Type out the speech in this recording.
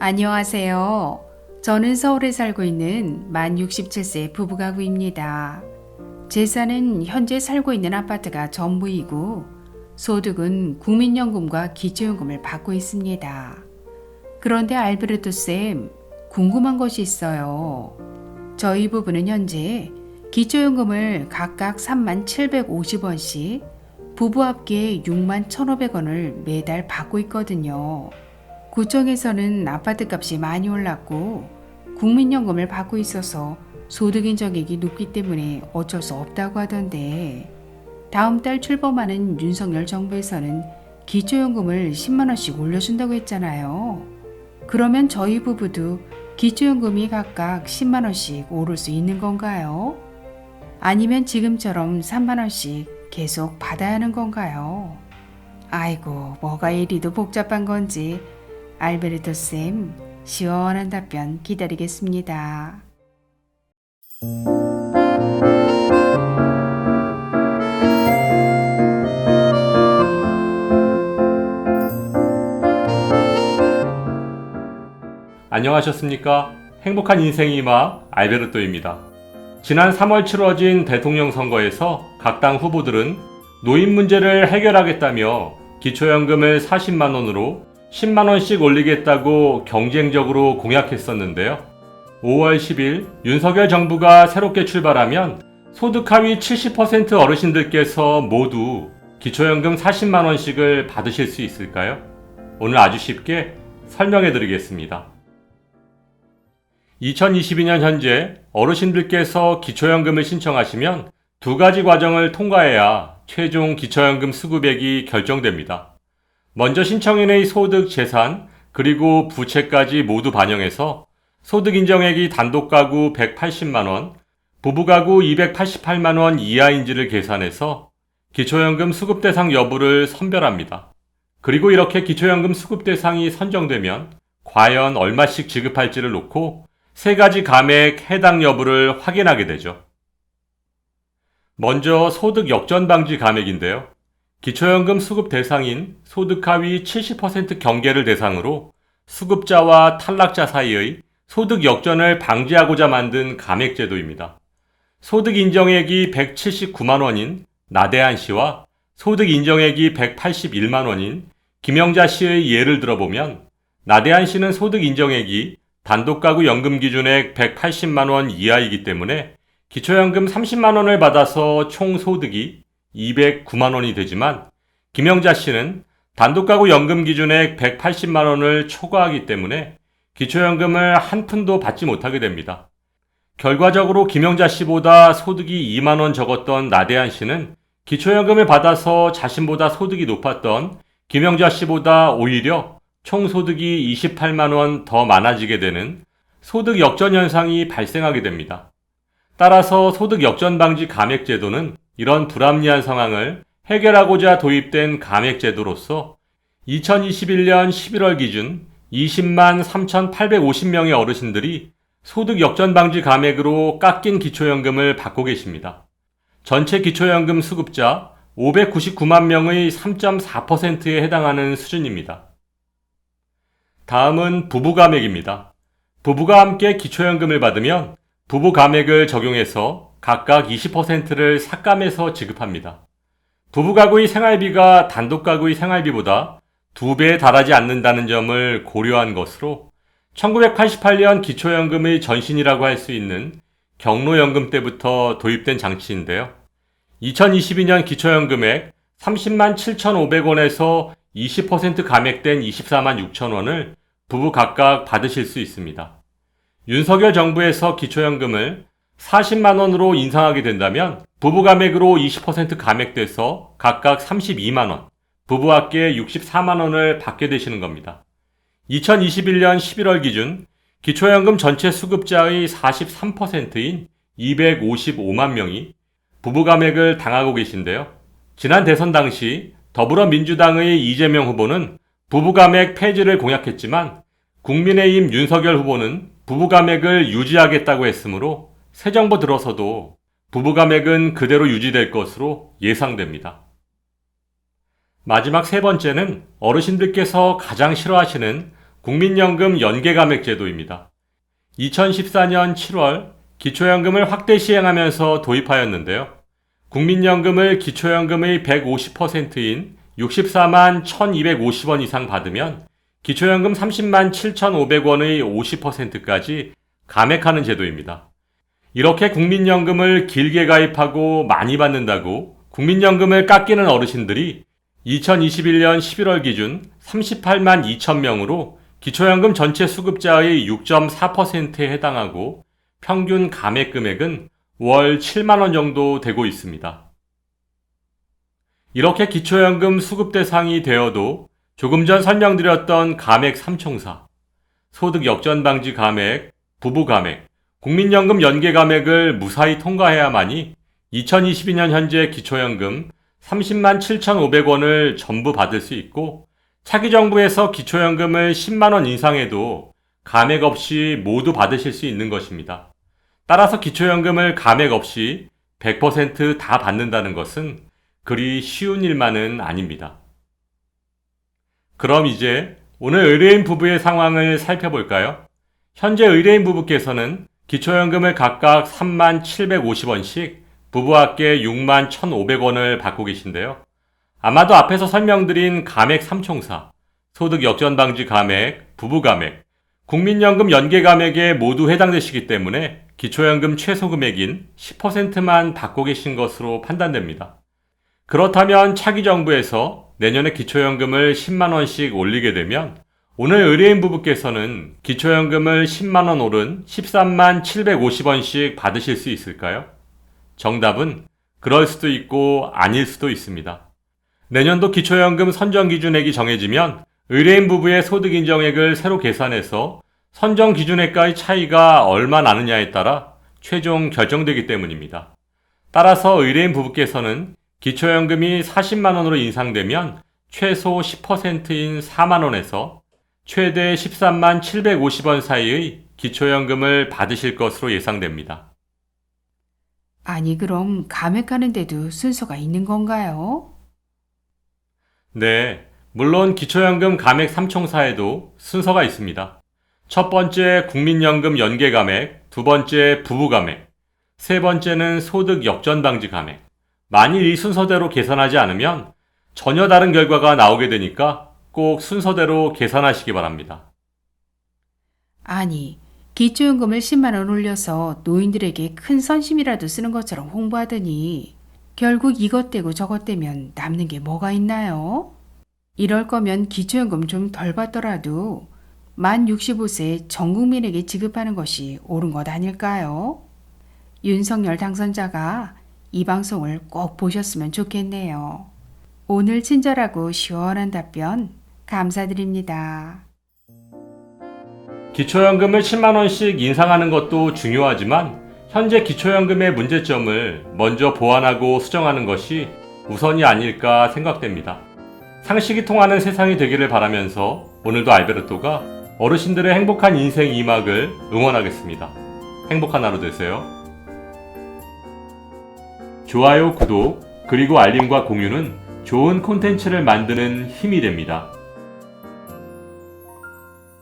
안녕하세요. 저는 서울에 살고 있는 만 67세 부부가구입니다. 재산은 현재 살고 있는 아파트가 전부이고 소득은 국민연금과 기초연금을 받고 있습니다. 그런데 알베르토 쌤, 궁금한 것이 있어요. 저희 부부는 현재 기초연금을 각각 3750원씩 부부 합계 61,500원을 매달 받고 있거든요. 구청에서는 아파트 값이 많이 올랐고 국민연금을 받고 있어서 소득 인정액이 높기 때문에 어쩔 수 없다고 하던데, 다음 달 출범하는 윤석열 정부에서는 기초연금을 10만원씩 올려준다고 했잖아요. 그러면 저희 부부도 기초연금이 각각 10만원씩 오를 수 있는 건가요? 아니면 지금처럼 3만원씩 계속 받아야 하는 건가요? 아이고, 뭐가 이리도 복잡한 건지 알베르토 쌤, 시원한 답변 기다리겠습니다. 안녕하셨습니까? 행복한 인생의 음악 알베르토입니다. 지난 3월 치러진 대통령 선거에서 각 당 후보들은 노인 문제를 해결하겠다며 기초연금을 40만원으로 10만원씩 올리겠다고 경쟁적으로 공약했었는데요. 5월 10일 윤석열 정부가 새롭게 출발하면 소득 하위 70% 어르신들께서 모두 기초연금 40만원씩을 받으실 수 있을까요? 오늘 아주 쉽게 설명해 드리겠습니다. 2022년 현재 어르신들께서 기초연금을 신청하시면 두 가지 과정을 통과해야 최종 기초연금 수급액이 결정됩니다. 먼저 신청인의 소득, 재산, 그리고 부채까지 모두 반영해서 소득 인정액이 단독가구 180만원, 부부가구 288만원 이하인지를 계산해서 기초연금 수급 대상 여부를 선별합니다. 그리고 이렇게 기초연금 수급 대상이 선정되면 과연 얼마씩 지급할지를 놓고 세 가지 감액 해당 여부를 확인하게 되죠. 먼저 소득 역전 방지 감액인데요. 기초연금 수급 대상인 소득 하위 70% 경계를 대상으로 수급자와 탈락자 사이의 소득 역전을 방지하고자 만든 감액 제도입니다. 소득 인정액이 179만 원인 나대한 씨와 소득 인정액이 181만 원인 김영자 씨의 예를 들어보면, 나대한 씨는 소득 인정액이 단독가구 연금 기준액 180만 원 이하이기 때문에 기초연금 30만 원을 받아서 총 소득이 209만 원이 되지만, 김영자 씨는 단독가구 연금 기준액 180만 원을 초과하기 때문에 기초연금을 한 푼도 받지 못하게 됩니다. 결과적으로 김영자 씨보다 소득이 2만 원 적었던 나대한 씨는 기초연금을 받아서 자신보다 소득이 높았던 김영자 씨보다 오히려 총 소득이 28만 원 더 많아지게 되는 소득 역전 현상이 발생하게 됩니다. 따라서 소득 역전 방지 감액 제도는 이런 불합리한 상황을 해결하고자 도입된 감액 제도로서 2021년 11월 기준 20만 3,850명의 어르신들이 소득 역전 방지 감액으로 깎인 기초연금을 받고 계십니다. 전체 기초연금 수급자 599만 명의 3.4%에 해당하는 수준입니다. 다음은 부부 감액입니다. 부부가 함께 기초연금을 받으면 부부 감액을 적용해서 각각 20%를 삭감해서 지급합니다. 부부가구의 생활비가 단독가구의 생활비보다 2배에 달하지 않는다는 점을 고려한 것으로 1988년 기초연금의 전신이라고 할 수 있는 경로연금 때부터 도입된 장치인데요. 2022년 기초연금액 30만 7,500원에서 20% 감액된 24만 6천원을 부부 각각 받으실 수 있습니다. 윤석열 정부에서 기초연금을 40만원으로 인상하게 된다면 부부 감액으로 20% 감액돼서 각각 32만원, 부부 합계 64만원을 받게 되시는 겁니다. 2021년 11월 기준 기초연금 전체 수급자의 43%인 255만 명이 부부 감액을 당하고 계신데요. 지난 대선 당시 더불어민주당의 이재명 후보는 부부 감액 폐지를 공약했지만 국민의힘 윤석열 후보는 부부 감액을 유지하겠다고 했으므로 새 정부 들어서도 부부 감액은 그대로 유지될 것으로 예상됩니다. 마지막 세 번째는 어르신들께서 가장 싫어하시는 국민연금 연계감액 제도입니다. 2014년 7월 기초연금을 확대 시행하면서 도입하였는데요. 국민연금을 기초연금의 150%인 64만 1250원 이상 받으면 기초연금 30만 7500원의 50%까지 감액하는 제도입니다. 이렇게 국민연금을 길게 가입하고 많이 받는다고 국민연금을 깎이는 어르신들이 2021년 11월 기준 38만 2천 명으로 기초연금 전체 수급자의 6.4%에 해당하고 평균 감액 금액은 월 7만 원 정도 되고 있습니다. 이렇게 기초연금 수급 대상이 되어도 조금 전 설명드렸던 감액 3총사, 소득 역전 방지 감액, 부부 감액, 국민연금 연계 감액을 무사히 통과해야만이 2022년 현재 기초연금 30만 7,500원을 전부 받을 수 있고 차기 정부에서 기초연금을 10만 원 인상해도 감액 없이 모두 받으실 수 있는 것입니다. 따라서 기초연금을 감액 없이 100% 다 받는다는 것은 그리 쉬운 일만은 아닙니다. 그럼 이제 오늘 의뢰인 부부의 상황을 살펴볼까요? 현재 의뢰인 부부께서는 기초연금을 각각 3만 750원씩 부부와 합계 6만 1,500원을 받고 계신데요. 아마도 앞에서 설명드린 감액 3총사, 소득 역전 방지 감액, 부부 감액, 국민연금 연계 감액에 모두 해당되시기 때문에 기초연금 최소 금액인 10%만 받고 계신 것으로 판단됩니다. 그렇다면 차기 정부에서 내년에 기초연금을 10만 원씩 올리게 되면 오늘 의뢰인 부부께서는 기초연금을 10만 원 오른 13만 750원씩 받으실 수 있을까요? 정답은 그럴 수도 있고 아닐 수도 있습니다. 내년도 기초연금 선정기준액이 정해지면 의뢰인 부부의 소득인정액을 새로 계산해서 선정기준액과의 차이가 얼마 나느냐에 따라 최종 결정되기 때문입니다. 따라서 의뢰인 부부께서는 기초연금이 40만 원으로 인상되면 최소 10%인 4만 원에서 최대 13만 750원 사이의 기초연금을 받으실 것으로 예상됩니다. 아니, 그럼 감액하는데도 순서가 있는 건가요? 네, 물론 기초연금 감액 3총사에도 순서가 있습니다. 첫 번째 국민연금 연계 감액, 두 번째 부부 감액, 세 번째는 소득 역전 방지 감액. 만일 이 순서대로 계산하지 않으면 전혀 다른 결과가 나오게 되니까 꼭 순서대로 계산하시기 바랍니다. 아니, 기초연금을 10만 원 올려서 노인들에게 큰 선심이라도 쓰는 것처럼 홍보하더니 결국 이것 떼고 저것 떼면 남는 게 뭐가 있나요? 이럴 거면 기초연금 좀 덜 받더라도 만 65세 전 국민에게 지급하는 것이 옳은 것 아닐까요? 윤석열 당선자가 이 방송을 꼭 보셨으면 좋겠네요. 오늘 친절하고 시원한 답변 감사드립니다. 기초연금을 10만 원씩 인상하는 것도 중요하지만 현재 기초연금의 문제점을 먼저 보완하고 수정하는 것이 우선이 아닐까 생각됩니다. 상식이 통하는 세상이 되기를 바라면서 오늘도 알베르토가 어르신들의 행복한 인생 2막을 응원하겠습니다. 행복한 하루 되세요. 좋아요, 구독, 그리고 알림과 공유는 좋은 콘텐츠를 만드는 힘이 됩니다.